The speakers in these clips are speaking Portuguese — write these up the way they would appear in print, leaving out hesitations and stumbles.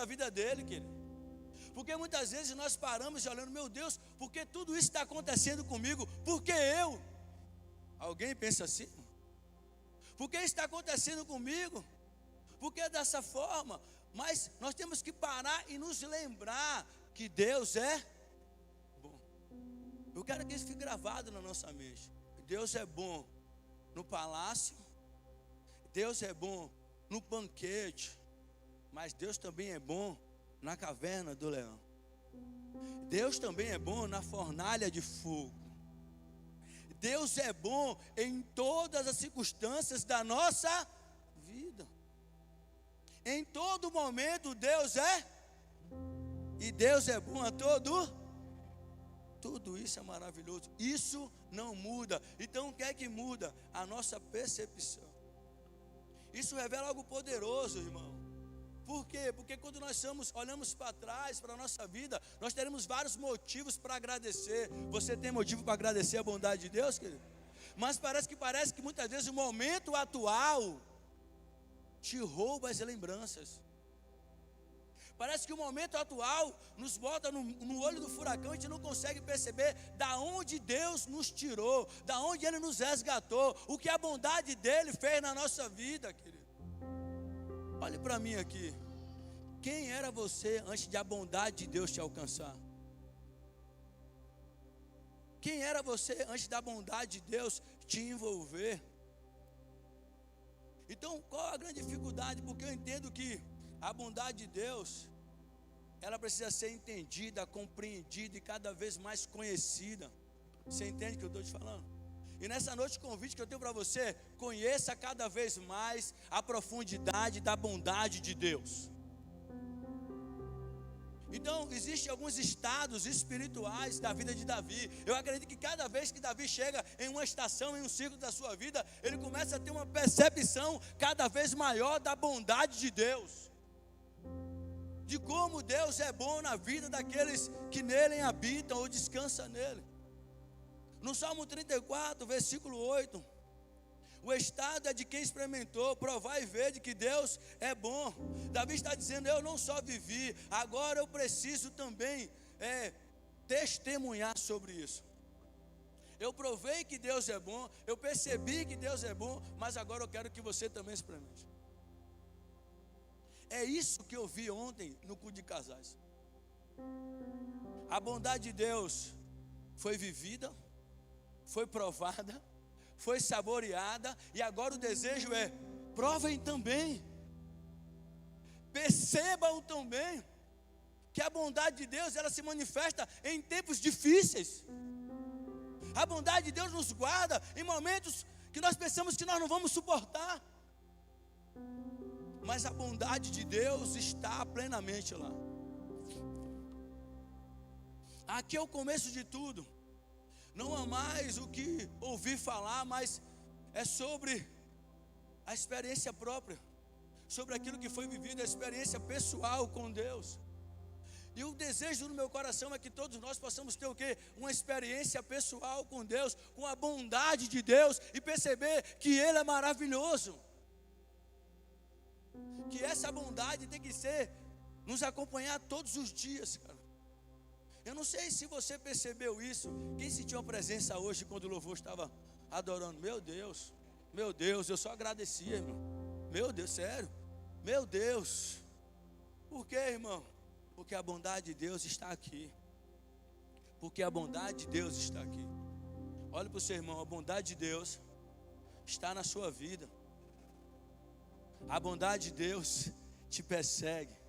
da vida dele, querido. Porque muitas vezes nós paramos e olhando, meu Deus, por que tudo isso está acontecendo comigo? Por que eu? Alguém pensa assim? Por que está acontecendo comigo? Por que dessa forma? Mas nós temos que parar e nos lembrar que Deus é bom. Eu quero que isso fique gravado na nossa mente. Deus é bom no palácio, Deus é bom no banquete, mas Deus também é bom na caverna do leão. Deus também é bom na fornalha de fogo. Deus é bom em todas as circunstâncias da nossa vida. Em todo momento Deus é, e Deus é bom a tudo isso é maravilhoso. Isso não muda. Então o que é que muda? A nossa percepção. Isso revela algo poderoso, irmão. Por quê? Porque quando nós olhamos para trás, para a nossa vida, nós teremos vários motivos para agradecer. Você tem motivo para agradecer a bondade de Deus, querido? Mas parece que muitas vezes o momento atual te rouba as lembranças. Parece que o momento atual nos bota no olho do furacão e a gente não consegue perceber da onde Deus nos tirou, da onde Ele nos resgatou, o que a bondade dEle fez na nossa vida, querido. Olhe para mim aqui. Quem era você antes de a bondade de Deus te alcançar? Quem era você antes da bondade de Deus te envolver? Então, qual a grande dificuldade? Porque eu entendo que a bondade de Deus, ela precisa ser entendida, compreendida e cada vez mais conhecida. Você entende o que eu estou te falando? E nessa noite o convite que eu tenho para você, conheça cada vez mais a profundidade da bondade de Deus. Então, existem alguns estados espirituais da vida de Davi. Eu acredito que cada vez que Davi chega em uma estação, em um ciclo da sua vida, ele começa a ter uma percepção cada vez maior da bondade de Deus. De como Deus é bom na vida daqueles que nele habitam ou descansam nele. No Salmo 34, versículo 8, o estado é de quem experimentou, provar e ver de que Deus é bom. Davi está dizendo, eu não só vivi, agora eu preciso também testemunhar sobre isso. Eu provei que Deus é bom, eu percebi que Deus é bom, mas agora eu quero que você também experimente. É isso que eu vi ontem no culto de casais. A bondade de Deus foi vivida, foi provada, foi saboreada, e agora o desejo é, provem também, percebam também, que a bondade de Deus, ela se manifesta em tempos difíceis. A bondade de Deus nos guarda em momentos que nós pensamos que nós não vamos suportar, mas a bondade de Deus está plenamente lá. Aqui é o começo de tudo. Não há mais o que ouvir falar, mas é sobre a experiência própria, sobre aquilo que foi vivido, a experiência pessoal com Deus. E o desejo no meu coração é que todos nós possamos ter o quê? Uma experiência pessoal com Deus, com a bondade de Deus, e perceber que Ele é maravilhoso. Que essa bondade tem que nos acompanhar todos os dias, cara. Eu não sei se você percebeu isso. Quem sentiu a presença hoje quando o louvor estava adorando? Meu Deus, eu só agradecia, irmão. Meu Deus, sério. Meu Deus. Por quê, irmão? Porque a bondade de Deus está aqui. Porque a bondade de Deus está aqui. Olha para o seu irmão, a bondade de Deus está na sua vida. A bondade de Deus te persegue.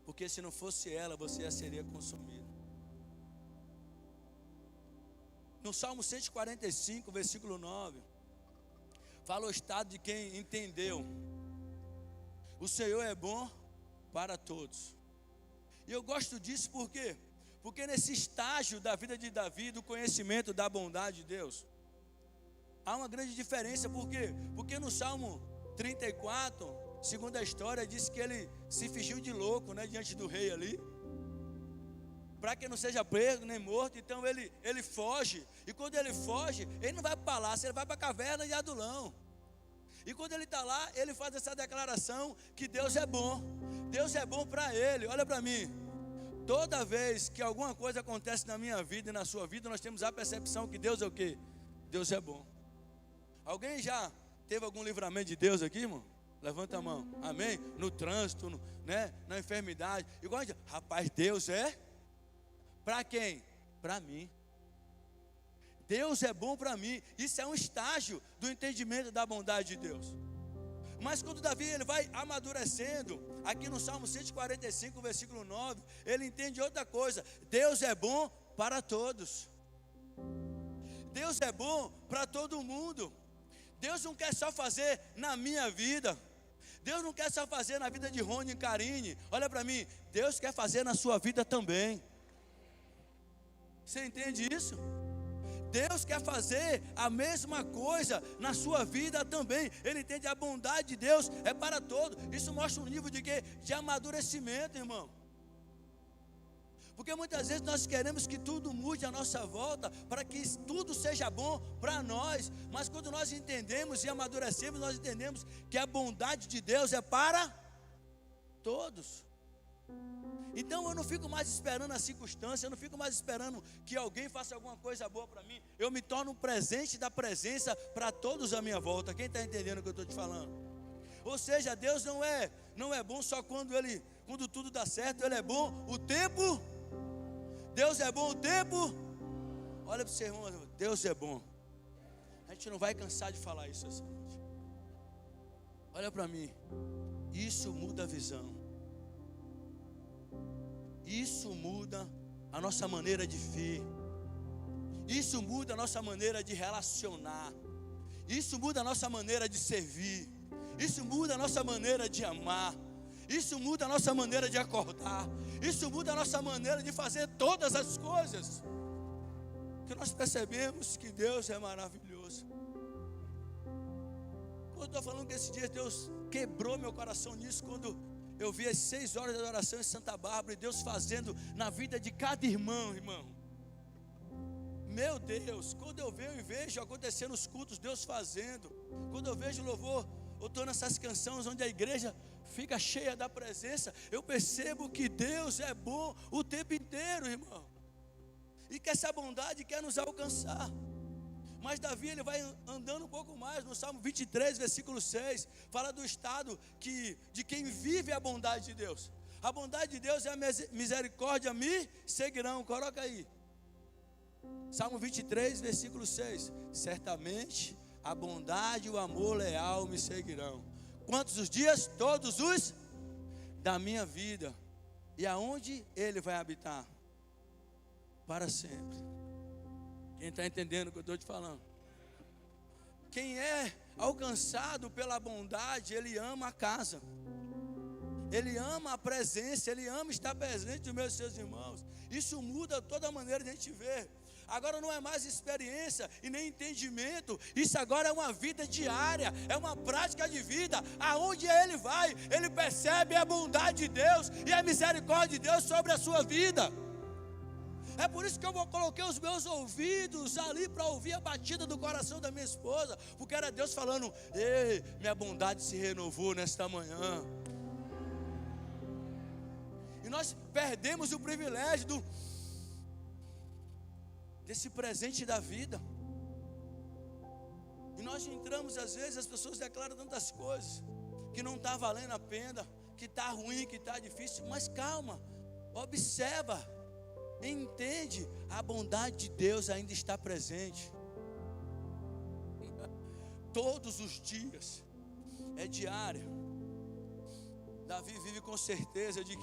Porque se não fosse ela, você já seria consumido. No Salmo 145, versículo 9, fala o estado de quem entendeu. O Senhor é bom para todos. E eu gosto disso por quê? Porque nesse estágio da vida de Davi, do conhecimento da bondade de Deus, há uma grande diferença. Por quê? Porque no Salmo 34, segundo a história, diz que ele se fingiu de louco, né, diante do rei ali, para que não seja preso nem morto. Então ele foge, e quando ele foge, ele não vai para o palácio, ele vai para a caverna de Adulão. E quando ele está lá, ele faz essa declaração que Deus é bom, Deus é bom para ele. Olha para mim. Toda vez que alguma coisa acontece na minha vida e na sua vida, nós temos a percepção que Deus é o quê? Deus é bom. Alguém já teve algum livramento de Deus aqui, irmão? Levanta a mão, amém? No trânsito, na enfermidade. Igual a gente, rapaz, Deus é para quem? Para mim. Deus é bom para mim. Isso é um estágio do entendimento da bondade de Deus. Mas quando Davi ele vai amadurecendo, aqui no Salmo 145, versículo 9, ele entende outra coisa. Deus é bom para todos. Deus é bom para todo mundo. Deus não quer só fazer na minha vida. Deus não quer só fazer na vida de Rony e Karine. Olha para mim, Deus quer fazer na sua vida também. Você entende isso? Deus quer fazer a mesma coisa na sua vida também. Ele entende a bondade de Deus é para todos. Isso mostra um nível de quê? De amadurecimento, irmão. Porque muitas vezes nós queremos que tudo mude à nossa volta, para que tudo seja bom para nós. Mas quando nós entendemos e amadurecemos, nós entendemos que a bondade de Deus é para todos. Então eu não fico mais esperando a circunstância, eu não fico mais esperando que alguém faça alguma coisa boa para mim. Eu me torno um presente da presença para todos à minha volta. Quem está entendendo o que eu estou te falando? Ou seja, Deus não é bom só quando tudo dá certo. Ele é bom o tempo. Deus é bom o tempo. Olha para o seu irmão, Deus é bom. A gente não vai cansar de falar isso essa noite. Olha para mim. Isso muda a visão. Isso muda a nossa maneira de ver. Isso muda a nossa maneira de relacionar. Isso muda a nossa maneira de servir. Isso muda a nossa maneira de amar. Isso muda a nossa maneira de acordar. Isso muda a nossa maneira de fazer todas as coisas. Que nós percebemos que Deus é maravilhoso. Quando eu estou falando que esses dias Deus quebrou meu coração nisso, quando eu vi as 6 horas de adoração em Santa Bárbara, e Deus fazendo na vida de cada irmão. Meu Deus, quando eu venho e vejo acontecendo os cultos, Deus fazendo. Quando eu vejo o louvor, eu estou nessas canções onde a igreja fica cheia da presença, eu percebo que Deus é bom o tempo inteiro, irmão. E que essa bondade quer nos alcançar. Mas Davi ele vai andando um pouco mais no Salmo 23, versículo 6, fala do estado de quem vive a bondade de Deus. A bondade de Deus é a misericórdia me seguirão. Coloca aí. Salmo 23, versículo 6. Certamente a bondade e o amor leal me seguirão. Quantos os dias? Todos os da minha vida. E aonde ele vai habitar? Para sempre. Quem está entendendo o que eu estou te falando? Quem é alcançado pela bondade, ele ama a casa. Ele ama a presença, ele ama estar presente dos meus seus irmãos. Isso muda toda a maneira de a gente ver. Agora não é mais experiência e nem entendimento. Isso agora é uma vida diária, é uma prática de vida. Aonde ele vai, ele percebe a bondade de Deus e a misericórdia de Deus sobre a sua vida. É por isso que eu coloquei os meus ouvidos ali para ouvir a batida do coração da minha esposa, porque era Deus falando: ei, minha bondade se renovou nesta manhã. E nós perdemos o privilégio desse presente da vida. E nós entramos, às vezes, as pessoas declaram tantas coisas, que não está valendo a pena, que está ruim, que está difícil. Mas calma, observa, entende, a bondade de Deus ainda está presente. Todos os dias, é diário. Davi vive com certeza de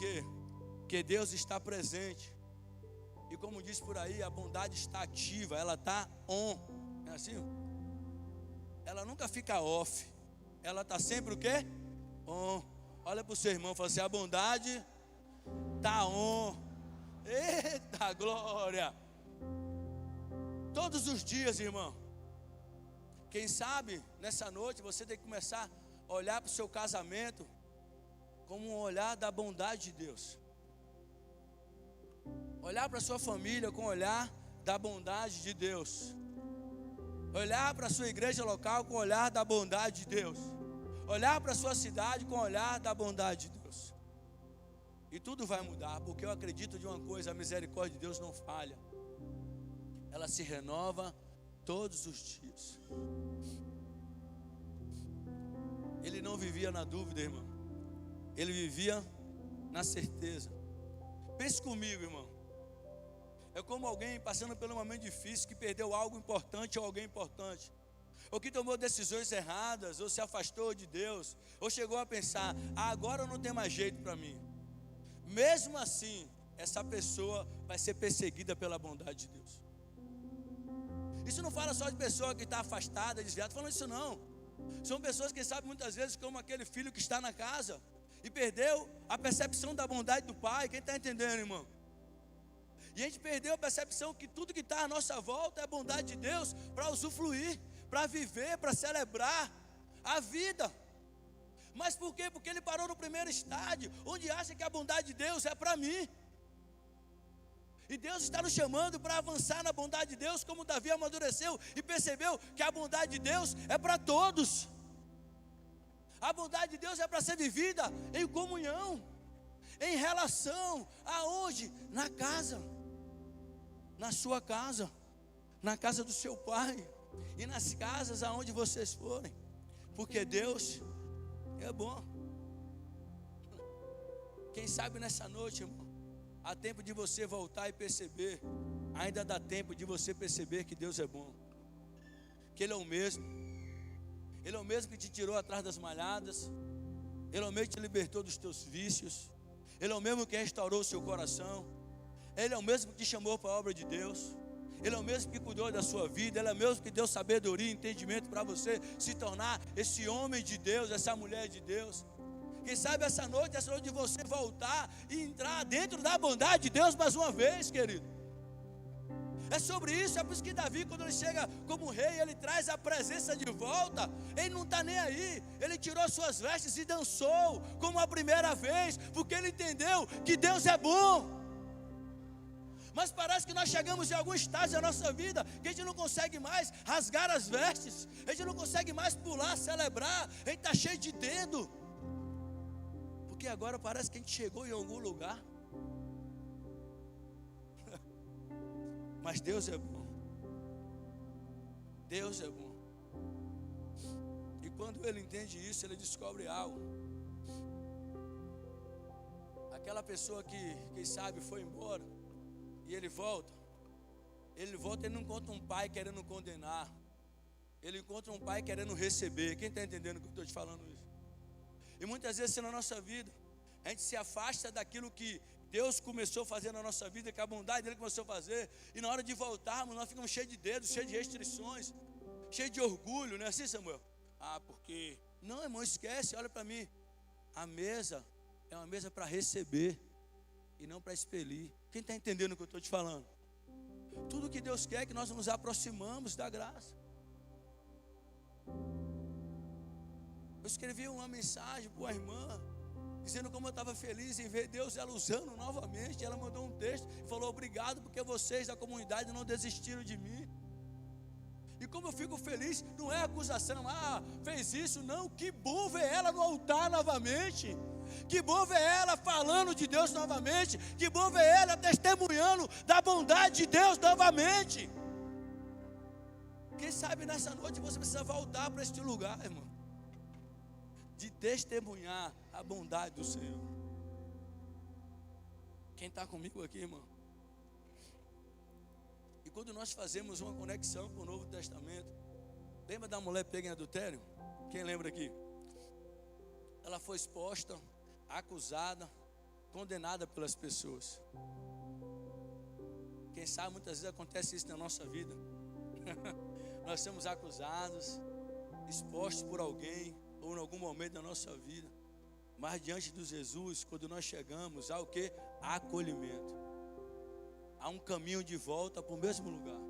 que Deus está presente. E como diz por aí, a bondade está ativa, ela está on. Não é assim? Ela nunca fica off. Ela está sempre o quê? On. Olha para o seu irmão e fala assim: a bondade está on. Eita glória! Todos os dias, irmão. Quem sabe, nessa noite, você tem que começar a olhar para o seu casamento como um olhar da bondade de Deus. Olhar para a sua família com o olhar da bondade de Deus. Olhar para a sua igreja local com o olhar da bondade de Deus. Olhar para a sua cidade com o olhar da bondade de Deus. E tudo vai mudar, porque eu acredito de uma coisa: a misericórdia de Deus não falha. Ela se renova todos os dias. Ele não vivia na dúvida, irmão. Ele vivia na certeza. Pense comigo, irmão. É como alguém passando por um momento difícil, que perdeu algo importante ou alguém importante, ou que tomou decisões erradas, ou se afastou de Deus, ou chegou a pensar: agora não tem mais jeito para mim. Mesmo assim, essa pessoa vai ser perseguida pela bondade de Deus. Isso não fala só de pessoa que está afastada, desviada, falando isso não. São pessoas que sabem muitas vezes, como aquele filho que está na casa e perdeu a percepção da bondade do pai. Quem está entendendo, irmão? E a gente perdeu a percepção que tudo que está à nossa volta é a bondade de Deus para usufruir, para viver, para celebrar a vida. Mas por quê? Porque ele parou no primeiro estágio, onde acha que a bondade de Deus é para mim. E Deus está nos chamando para avançar na bondade de Deus, como Davi amadureceu e percebeu que a bondade de Deus é para todos. A bondade de Deus é para ser vivida em comunhão, em relação, aonde? Na casa, na sua casa, na casa do seu pai e nas casas aonde vocês forem, porque Deus é bom. Quem sabe nessa noite, irmão, há tempo de você voltar e perceber, ainda dá tempo de você perceber que Deus é bom, que Ele é o mesmo. Ele é o mesmo que te tirou atrás das malhadas, Ele é o mesmo que te libertou dos teus vícios, Ele é o mesmo que restaurou o seu coração, Ele é o mesmo que te chamou para a obra de Deus, Ele é o mesmo que cuidou da sua vida, Ele é o mesmo que deu sabedoria e entendimento para você se tornar esse homem de Deus, essa mulher de Deus. Quem sabe essa noite de você voltar e entrar dentro da bondade de Deus mais uma vez, querido. É sobre isso, é por isso que Davi, quando ele chega como rei, ele traz a presença de volta. Ele não está nem aí, ele tirou suas vestes e dançou como a primeira vez, porque ele entendeu que Deus é bom. Mas parece que nós chegamos em algum estágio da nossa vida que a gente não consegue mais rasgar as vestes, a gente não consegue mais pular, celebrar, a gente está cheio de dedo, porque agora parece que a gente chegou em algum lugar. Mas Deus é bom. Deus é bom. E quando ele entende isso, ele descobre algo. Aquela pessoa que, quem sabe, foi embora, e ele volta, ele não encontra um pai querendo condenar, ele encontra um pai querendo receber. Quem está entendendo que eu estou te falando isso? E muitas vezes na nossa vida, a gente se afasta daquilo que Deus começou a fazer na nossa vida, que a bondade dele começou a fazer, e na hora de voltarmos, nós ficamos cheios de dedos, cheios de restrições, cheios de orgulho, não é assim, Samuel? Porque... Não, irmão, esquece, olha para mim. A mesa é uma mesa para receber e não para expelir. Quem está entendendo o que eu estou te falando? Tudo que Deus quer é que nós nos aproximamos da graça. Eu escrevi uma mensagem para uma irmã, dizendo como eu estava feliz em ver Deus ela usando novamente. Ela mandou um texto e falou: obrigado porque vocês da comunidade não desistiram de mim. E como eu fico feliz, não é acusação, fez isso, não. Que bom ver ela no altar novamente, que bom ver ela falando de Deus novamente, que bom ver ela testemunhando da bondade de Deus novamente. Quem sabe nessa noite você precisa voltar para este lugar, irmão, de testemunhar a bondade do Senhor. Quem está comigo aqui, irmão? E quando nós fazemos uma conexão com o Novo Testamento, lembra da mulher pega em adultério? Quem lembra aqui? Ela foi exposta, acusada, condenada pelas pessoas. Quem sabe muitas vezes acontece isso na nossa vida. Nós somos acusados, expostos por alguém, ou em algum momento da nossa vida, mas diante de Jesus, quando nós chegamos, há o que? Acolhimento, há um caminho de volta para o mesmo lugar.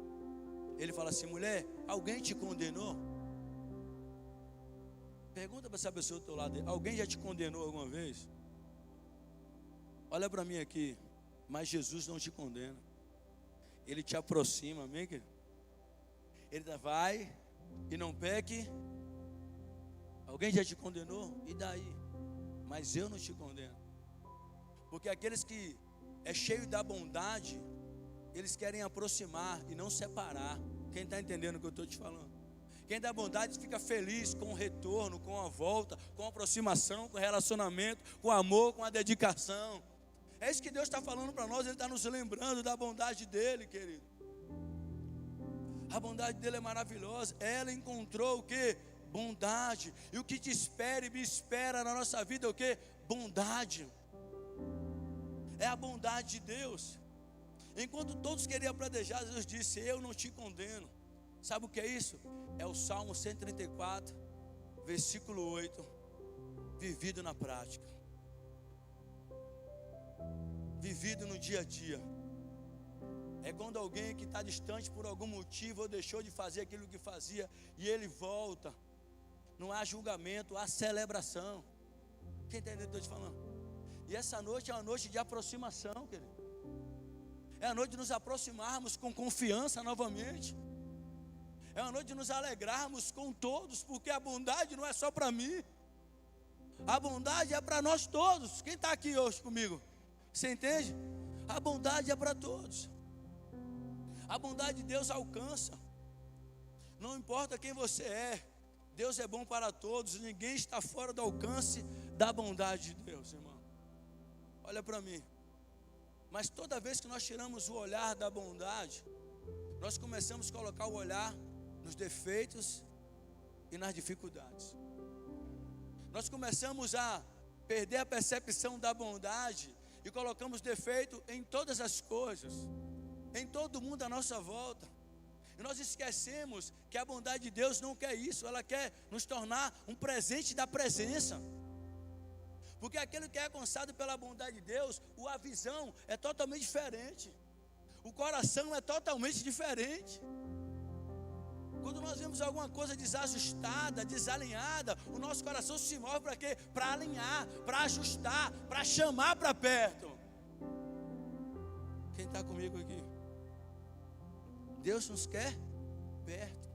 Ele fala assim: mulher, alguém te condenou? Pergunta para essa pessoa do teu lado: alguém já te condenou alguma vez? Olha para mim aqui. Mas Jesus não te condena, Ele te aproxima, amém, querido? Ele vai e não peque. Alguém já te condenou? E daí? Mas eu não te condeno, Porque aqueles que é cheio da bondade, eles querem aproximar e não separar. Quem está entendendo o que eu estou te falando? Quem dá bondade fica feliz com o retorno, com a volta, com a aproximação, com o relacionamento, com o amor, com a dedicação. É isso que Deus está falando para nós. Ele está nos lembrando da bondade dele, querido. A bondade dele é maravilhosa. Ela encontrou o que? Bondade. E o que te espera e me espera na nossa vida é o que? Bondade. É a bondade de Deus. Enquanto todos queriam pradejar, Deus disse: eu não te condeno. Sabe o que é isso? É o Salmo 134, versículo 8, vivido na prática, vivido no dia a dia. É quando alguém que está distante por algum motivo ou deixou de fazer aquilo que fazia e ele volta. Não há julgamento, há celebração. Quem está entendendo o que eu estou te falando? E essa noite é uma noite de aproximação, querido. É a noite de nos aproximarmos com confiança novamente. É uma noite de nos alegrarmos com todos, porque a bondade não é só para mim. A bondade é para nós todos. Quem está aqui hoje comigo? Você entende? A bondade é para todos. A bondade de Deus alcança. Não importa quem você é, Deus é bom para todos. Ninguém está fora do alcance da bondade de Deus, irmão. Olha para mim. Mas toda vez que nós tiramos o olhar da bondade, nós começamos a colocar o olhar nos defeitos e nas dificuldades. Nós começamos a perder a percepção da bondade e colocamos defeito em todas as coisas, em todo mundo à nossa volta. E nós esquecemos que a bondade de Deus não quer isso. Ela quer nos tornar um presente da presença. Porque aquele que é alcançado pela bondade de Deus, a visão é totalmente diferente. O coração é totalmente diferente. Quando nós vemos alguma coisa desajustada, desalinhada, o nosso coração se move para quê? Para alinhar, para ajustar, para chamar para perto. Quem está comigo aqui? Deus nos quer perto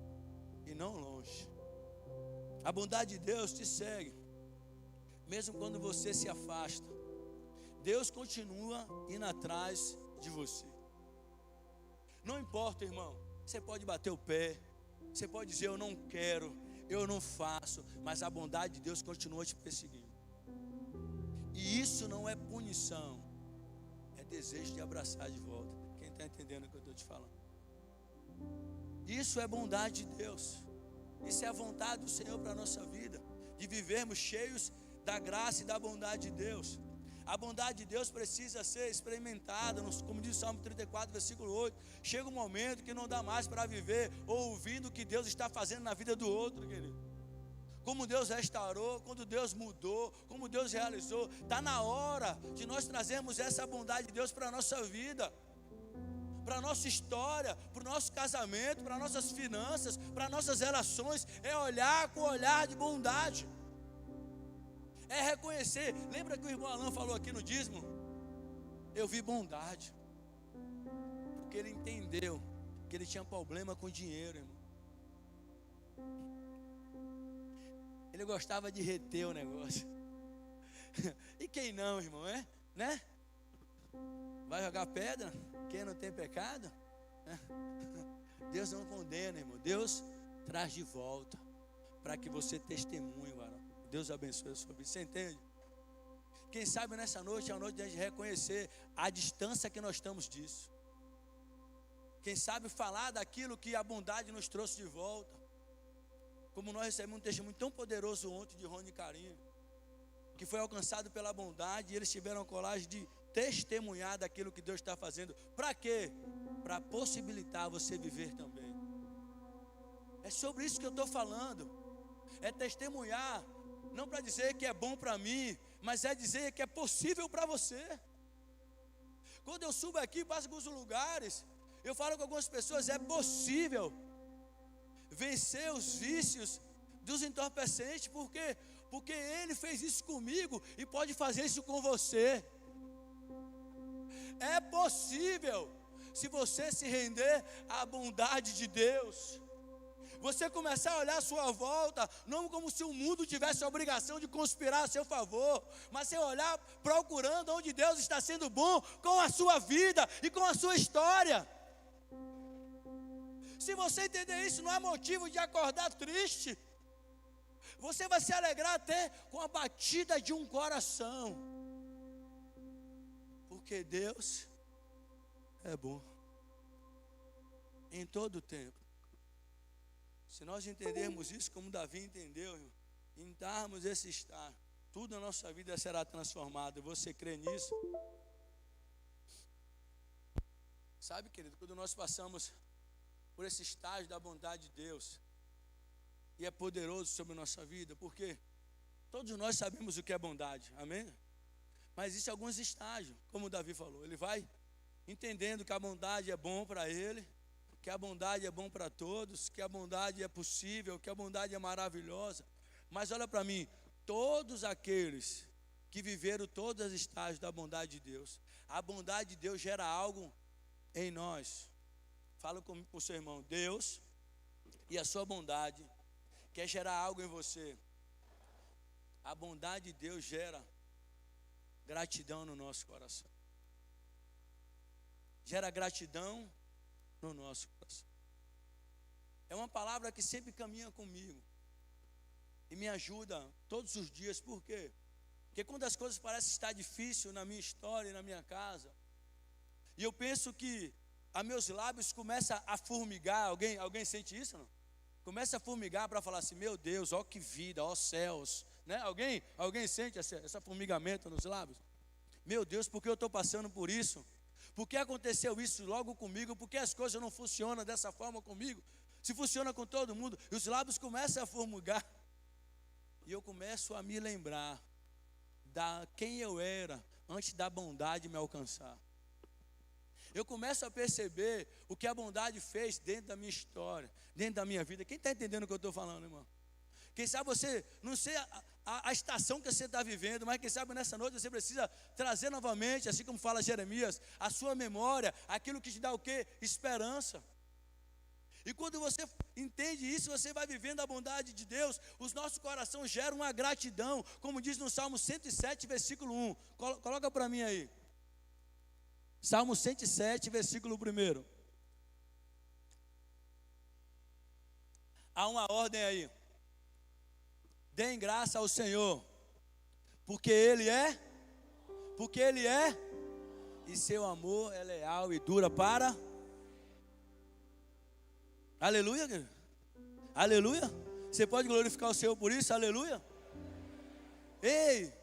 e não longe. A bondade de Deus te segue, mesmo quando você se afasta. Deus continua indo atrás de você. Não importa, irmão. Você pode bater o pé, você pode dizer: eu não quero, eu não faço, mas a bondade de Deus continua te perseguindo. E isso não é punição, é desejo de abraçar de volta. Quem está entendendo o que eu estou te falando? Isso é bondade de Deus. Isso é a vontade do Senhor para a nossa vida, de vivermos cheios da graça e da bondade de Deus. A bondade de Deus precisa ser experimentada, como diz o Salmo 34, versículo 8. Chega um momento que não dá mais para viver ouvindo o que Deus está fazendo na vida do outro, querido. Como Deus restaurou, quando Deus mudou, como Deus realizou. Está na hora de nós trazermos essa bondade de Deus para a nossa vida, para a nossa história, para o nosso casamento, para nossas finanças, para nossas relações. É olhar com o olhar de bondade. É reconhecer. Lembra que o irmão Alain falou aqui no dízimo? Eu vi bondade, porque ele entendeu que ele tinha problema com dinheiro, irmão. Ele gostava de reter o negócio. E quem não, irmão, né? Vai jogar pedra? Quem não tem pecado? Deus não condena, irmão. Deus traz de volta, para que você testemunhe, varão. Deus abençoe a sua vida. Você entende? Quem sabe nessa noite é a noite de a gente reconhecer a distância que nós estamos disso. Quem sabe falar daquilo que a bondade nos trouxe de volta. Como nós recebemos um testemunho tão poderoso ontem de Rony e Carinho, que foi alcançado pela bondade, e eles tiveram a coragem de testemunhar daquilo que Deus está fazendo. Para quê? Para possibilitar você viver também. É sobre isso que eu estou falando. É testemunhar. Não para dizer que é bom para mim, mas é dizer que é possível para você. Quando eu subo aqui, passo em alguns lugares, eu falo com algumas pessoas: é possível vencer os vícios dos entorpecentes. Por quê? Porque Ele fez isso comigo e pode fazer isso com você. É possível, se você se render à bondade de Deus. Você começar a olhar a sua volta, não como se o mundo tivesse a obrigação de conspirar a seu favor, mas você olhar procurando onde Deus está sendo bom com a sua vida e com a sua história. Se você entender isso, não há motivo de acordar triste. Você vai se alegrar até com a batida de um coração. Porque Deus é bom em todo o tempo. Se nós entendermos isso como Davi entendeu, em darmos esse estar, tudo na nossa vida será transformado. Você crê nisso? Sabe, querido, quando nós passamos por esse estágio da bondade de Deus, e é poderoso sobre a nossa vida, porque todos nós sabemos o que é bondade, amém? Mas existem alguns estágios, como o Davi falou, ele vai entendendo que a bondade é bom para ele, que a bondade é bom para todos, que a bondade é possível, que a bondade é maravilhosa. Mas olha para mim, todos aqueles que viveram todos os estágios da bondade de Deus, a bondade de Deus gera algo em nós. Fala com o seu irmão, Deus e a sua bondade quer gerar algo em você. A bondade de Deus gera gratidão no nosso coração. Gera gratidão no nosso coração. É uma palavra que sempre caminha comigo e me ajuda todos os dias. Por quê? Porque quando as coisas parecem estar difíceis na minha história e na minha casa, e eu penso que a meus lábios começam a formigar. Alguém sente isso, não? Começa a formigar para falar assim, meu Deus, ó que vida, ó céus, né? Alguém sente esse formigamento nos lábios? Meu Deus, por que eu estou passando por isso? Por que aconteceu isso logo comigo? Por que as coisas não funcionam dessa forma comigo? Se funciona com todo mundo, e os lábios começam a formigar, e eu começo a me lembrar da quem eu era antes da bondade me alcançar. Eu começo a perceber o que a bondade fez dentro da minha história, dentro da minha vida. Quem está entendendo o que eu estou falando, irmão? Quem sabe você, não sei a estação que você está vivendo, mas quem sabe nessa noite você precisa trazer novamente, assim como fala Jeremias, a sua memória, aquilo que te dá o quê? Esperança. E quando você entende isso, você vai vivendo a bondade de Deus, os nossos corações geram uma gratidão, como diz no Salmo 107, versículo 1. Coloca para mim aí. Salmo 107, versículo 1. Há uma ordem aí. Deem graça ao Senhor, porque Ele é, e seu amor é leal e dura para. Aleluia, querido. Aleluia. Você pode glorificar o Senhor por isso, aleluia. Ei,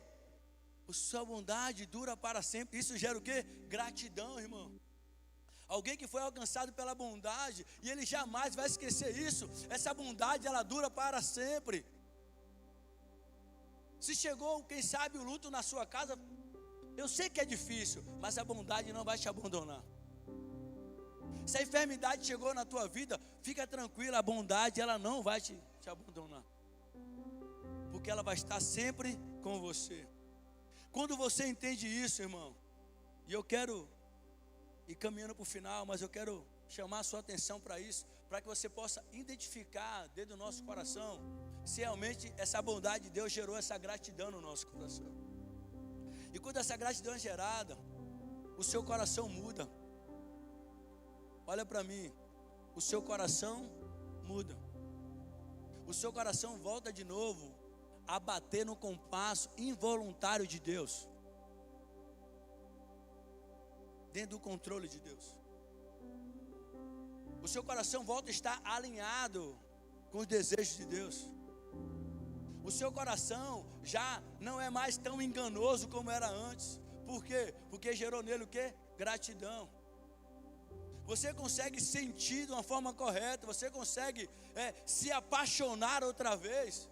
a sua bondade dura para sempre. Isso gera o quê? Gratidão, irmão. Alguém que foi alcançado pela bondade, e ele jamais vai esquecer isso. Essa bondade, ela dura para sempre. Se chegou, quem sabe, o luto na sua casa, eu sei que é difícil, mas a bondade não vai te abandonar. Se a enfermidade chegou na tua vida, fica tranquila, a bondade ela não vai te abandonar. Porque ela vai estar sempre com você. Quando você entende isso, irmão, e eu quero ir caminhando para o final, mas eu quero chamar a sua atenção para isso, para que você possa identificar dentro do nosso coração se realmente essa bondade de Deus gerou essa gratidão no nosso coração. E quando essa gratidão é gerada, o seu coração muda. Olha para mim, o seu coração muda. O seu coração volta de novo a bater no compasso involuntário de Deus, dentro do controle de Deus. O seu coração volta a estar alinhado com os desejos de Deus. O seu coração já não é mais tão enganoso como era antes. Por quê? Porque gerou nele o quê? Gratidão. Você consegue sentir de uma forma correta. Você consegue se apaixonar outra vez.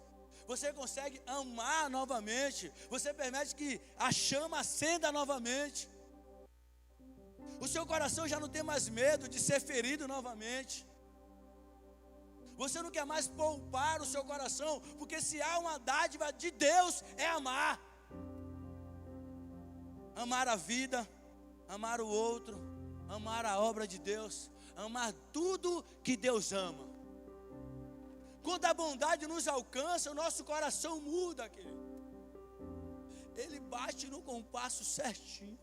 Você consegue amar novamente. Você permite que a chama acenda novamente. O seu coração já não tem mais medo de ser ferido novamente. Você não quer mais poupar o seu coração, porque se há uma dádiva de Deus, é amar. Amar a vida, amar o outro, amar a obra de Deus, amar tudo que Deus ama. Quando a bondade nos alcança, o nosso coração muda, querido. Ele bate no compasso certinho.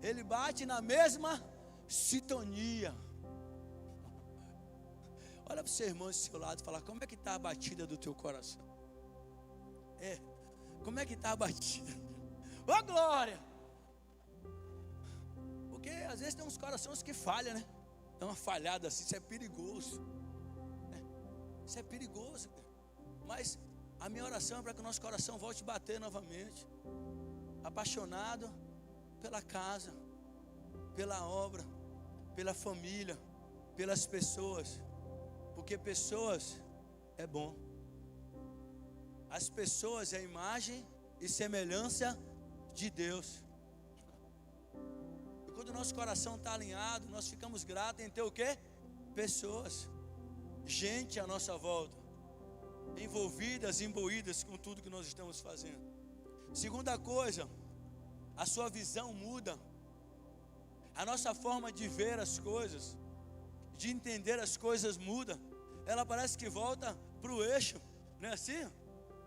Ele bate na mesma sintonia. Olha para o seu irmão do seu lado e fala: como é que está a batida do teu coração? Como é que está a batida? Ô glória! Porque às vezes tem uns corações que falham, né? Dá uma falhada assim, isso é perigoso. Isso é perigoso. Mas a minha oração é para que o nosso coração volte a bater novamente. Apaixonado pela casa, pela obra, pela família, pelas pessoas. Porque pessoas é bom. As pessoas é a imagem e semelhança de Deus. E quando o nosso coração está alinhado, nós ficamos gratos em ter o quê? Pessoas, gente à nossa volta, envolvidas, imbuídas com tudo que nós estamos fazendo. Segunda coisa, a sua visão muda. A nossa forma de ver as coisas, de entender as coisas muda. Ela parece que volta para o eixo, não é assim?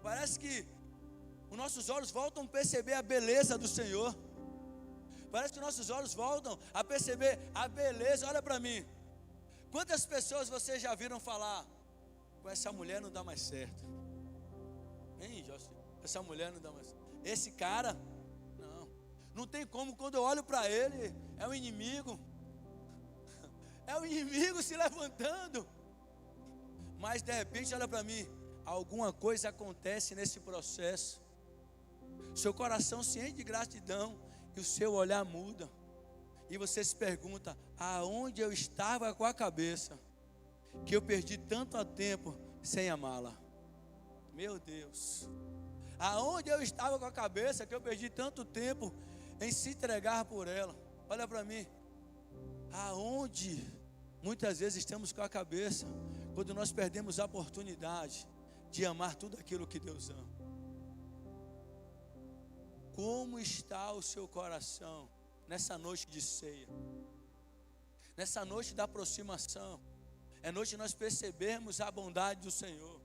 Parece que os nossos olhos voltam a perceber a beleza do Senhor. Parece que os nossos olhos voltam a perceber a beleza. Olha para mim. Quantas pessoas vocês já viram falar: com essa mulher não dá mais certo? Hein, José? Essa mulher não dá mais certo. Esse cara, não tem como. Quando eu olho para ele, é o inimigo. É o inimigo se levantando. Mas de repente, olha para mim, alguma coisa acontece nesse processo. Seu coração se enche de gratidão e o seu olhar muda. E você se pergunta: aonde eu estava com a cabeça, que eu perdi tanto tempo sem amá-la? Meu Deus, aonde eu estava com a cabeça, que eu perdi tanto tempo em se entregar por ela? Olha para mim, aonde muitas vezes estamos com a cabeça, quando nós perdemos a oportunidade de amar tudo aquilo que Deus ama. Como está o seu coração nessa noite de ceia? Nessa noite da aproximação. É noite de nós percebermos a bondade do Senhor.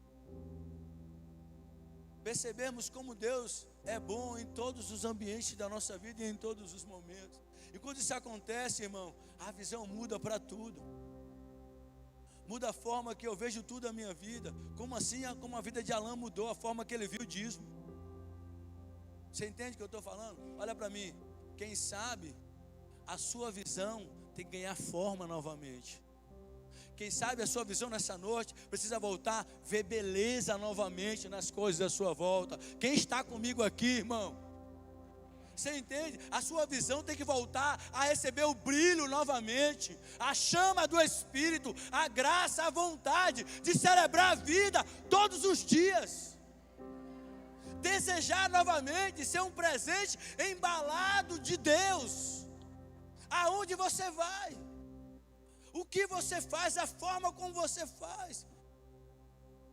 Percebermos como Deus é bom em todos os ambientes da nossa vida e em todos os momentos. E quando isso acontece, irmão, a visão muda para tudo. Muda a forma que eu vejo tudo a minha vida. Como assim? Como a vida de Alain mudou a forma que ele viu o dízimo. Você entende o que eu estou falando? Olha para mim. Quem sabe a sua visão tem que ganhar forma novamente. Quem sabe a sua visão nessa noite precisa voltar, ver beleza novamente nas coisas à sua volta. Quem está comigo aqui, irmão? Você entende? A sua visão tem que voltar a receber o brilho novamente, a chama do Espírito, a graça, a vontade de celebrar a vida todos os dias. Desejar novamente ser um presente embalado de Deus. Aonde você vai? O que você faz? A forma como você faz.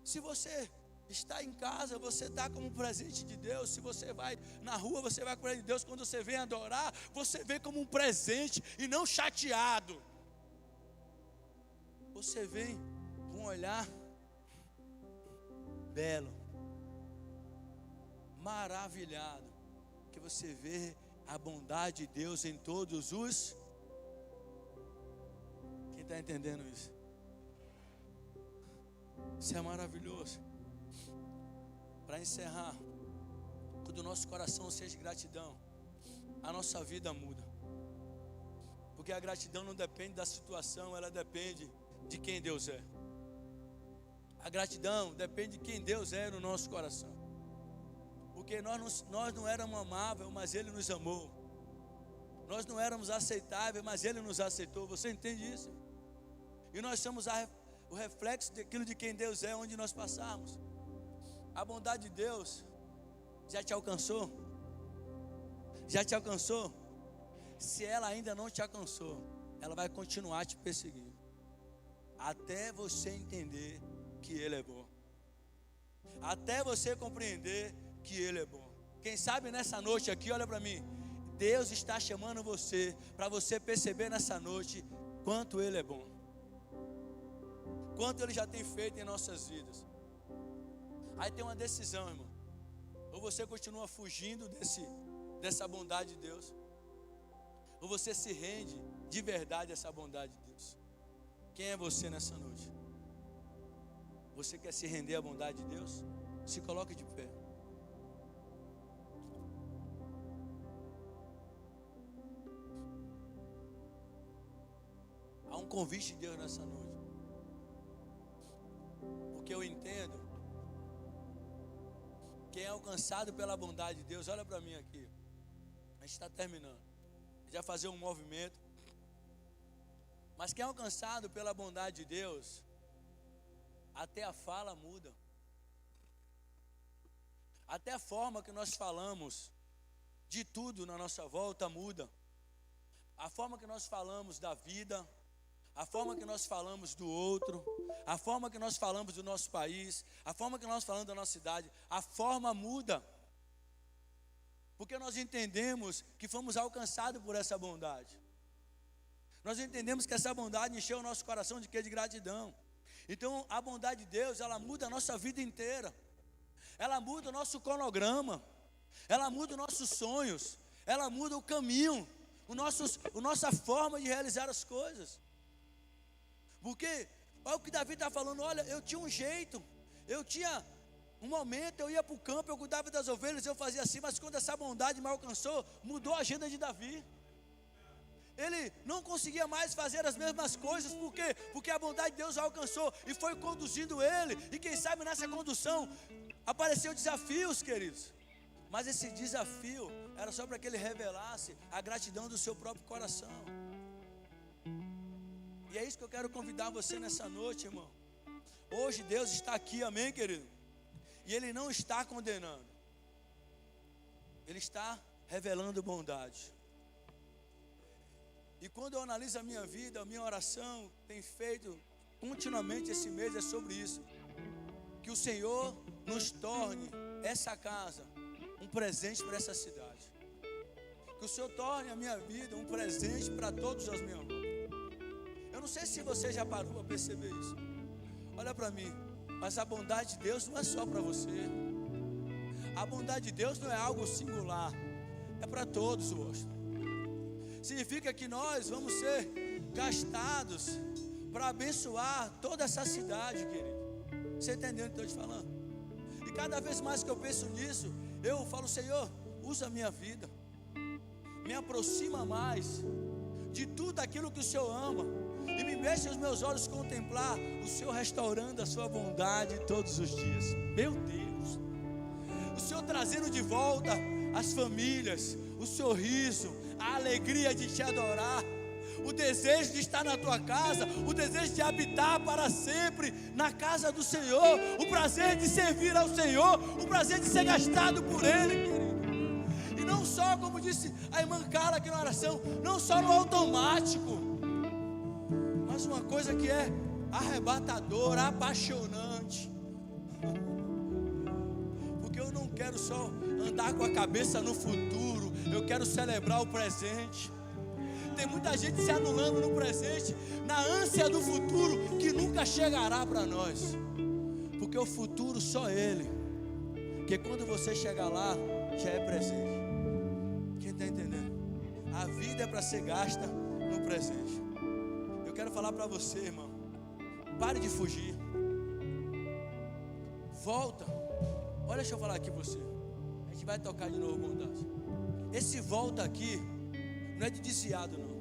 Se você está em casa, você está como presente de Deus. Se você vai na rua, você vai com o presente de Deus. Quando você vem adorar, você vem como um presente e não chateado. Você vem com um olhar belo, maravilhado, que você vê a bondade de Deus em todos os... Quem está entendendo isso? Isso é maravilhoso. Para encerrar, quando o nosso coração seja de gratidão, a nossa vida muda. Porque a gratidão não depende da situação, ela depende de quem Deus é. A gratidão depende de quem Deus é no nosso coração. Porque nós não éramos amáveis, mas Ele nos amou. Nós não éramos aceitáveis, mas Ele nos aceitou. Você entende isso? E nós somos o reflexo daquilo de quem Deus é, onde nós passarmos. A bondade de Deus já te alcançou? Já te alcançou? Se ela ainda não te alcançou, ela vai continuar te perseguindo, até você entender que Ele é bom, até você compreender que Ele é bom. Quem sabe nessa noite aqui, olha para mim, Deus está chamando você, para você perceber nessa noite quanto Ele é bom, quanto Ele já tem feito em nossas vidas. Aí tem uma decisão, irmão. Ou você continua fugindo dessa bondade de Deus, ou você se rende de verdade a essa bondade de Deus. Quem é você nessa noite? Você quer se render à bondade de Deus? Se coloque de pé. Há um convite de Deus nessa noite. Porque eu entendo, quem é alcançado pela bondade de Deus, olha para mim aqui. A gente está terminando. A gente vai fazer um movimento. Mas quem é alcançado pela bondade de Deus, até a fala muda. Até a forma que nós falamos de tudo na nossa volta muda. A forma que nós falamos da vida, a forma que nós falamos do outro, a forma que nós falamos do nosso país, a forma que nós falamos da nossa cidade, a forma muda. Porque nós entendemos que fomos alcançados por essa bondade. Nós entendemos que essa bondade encheu o nosso coração de quê? De gratidão. Então a bondade de Deus, ela muda a nossa vida inteira. Ela muda o nosso cronograma. Ela muda os nossos sonhos. Ela muda o caminho, a nossa forma de realizar as coisas. Porque, olha o que Davi está falando, olha, eu tinha um jeito, eu tinha um momento, eu ia para o campo, eu cuidava das ovelhas, eu fazia assim, mas quando essa bondade me alcançou, mudou a agenda de Davi. Ele não conseguia mais fazer as mesmas coisas, por quê? Porque a bondade de Deus o alcançou e foi conduzindo ele, e quem sabe nessa condução, apareceram desafios, queridos. Mas esse desafio era só para que ele revelasse a gratidão do seu próprio coração. E é isso que eu quero convidar você nessa noite, irmão. Hoje Deus está aqui, amém, querido? E Ele não está condenando. Ele está revelando bondade. E quando eu analiso a minha vida, a minha oração tem feito continuamente esse mês é sobre isso. Que o Senhor nos torne essa casa um presente para essa cidade. Que o Senhor torne a minha vida um presente para todos os meus irmãos. Eu não sei se você já parou para perceber isso. Olha para mim, mas a bondade de Deus não é só para você. A bondade de Deus não é algo singular, é para todos hoje. Significa que nós vamos ser gastados para abençoar toda essa cidade, querido. Você entendeu o que eu estou te falando? E cada vez mais que eu penso nisso, eu falo, Senhor, usa a minha vida, me aproxima mais de tudo aquilo que o Senhor ama, e me deixa os meus olhos contemplar o Senhor restaurando a sua bondade todos os dias. Meu Deus, o Senhor trazendo de volta as famílias, o sorriso, a alegria de te adorar, o desejo de estar na tua casa, o desejo de habitar para sempre na casa do Senhor, o prazer de servir ao Senhor, o prazer de ser gastado por Ele, querido. E não só, como disse a irmã Carla aqui na oração, não só no automático, mas uma coisa que é arrebatadora, apaixonante. Porque eu não quero só andar com a cabeça no futuro, eu quero celebrar o presente. Tem muita gente se anulando no presente, na ânsia do futuro que nunca chegará para nós. Porque o futuro só Ele. Porque quando você chegar lá, já é presente. Quem está entendendo? A vida é para ser gasta no presente. Eu quero falar para você, irmão. Pare de fugir. Volta. Olha, deixa eu falar aqui para você. A gente vai tocar de novo bondade. Esse volta aqui não é de desviado, não.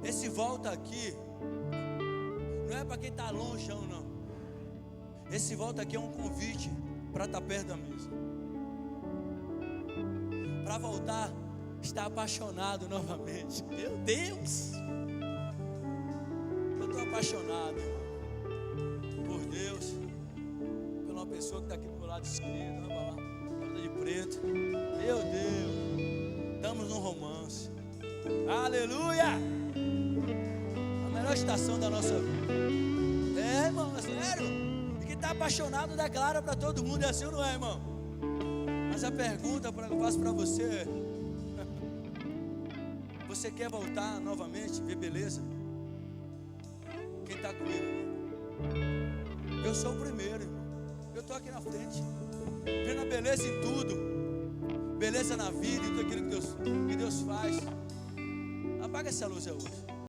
Esse volta aqui não é para quem está longe, não. Esse volta aqui é um convite para estar perto da mesa. Para voltar, estar apaixonado novamente. Meu Deus! Eu estou apaixonado por Deus, por uma pessoa que está aqui do meu lado esquerdo, lá, de preto. Meu Deus! Estamos num romance. Aleluia! A melhor estação da nossa vida. É, irmão, é sério. E quem está apaixonado dá clara para todo mundo. É assim ou não é, irmão? Mas a pergunta que eu faço para você é: você quer voltar novamente, ver beleza? quem está comigo. Eu sou o primeiro, irmão. Eu estou aqui na frente, vendo a beleza em tudo, beleza na vida, em tudo aquilo que Deus faz. Apaga essa luz aí hoje.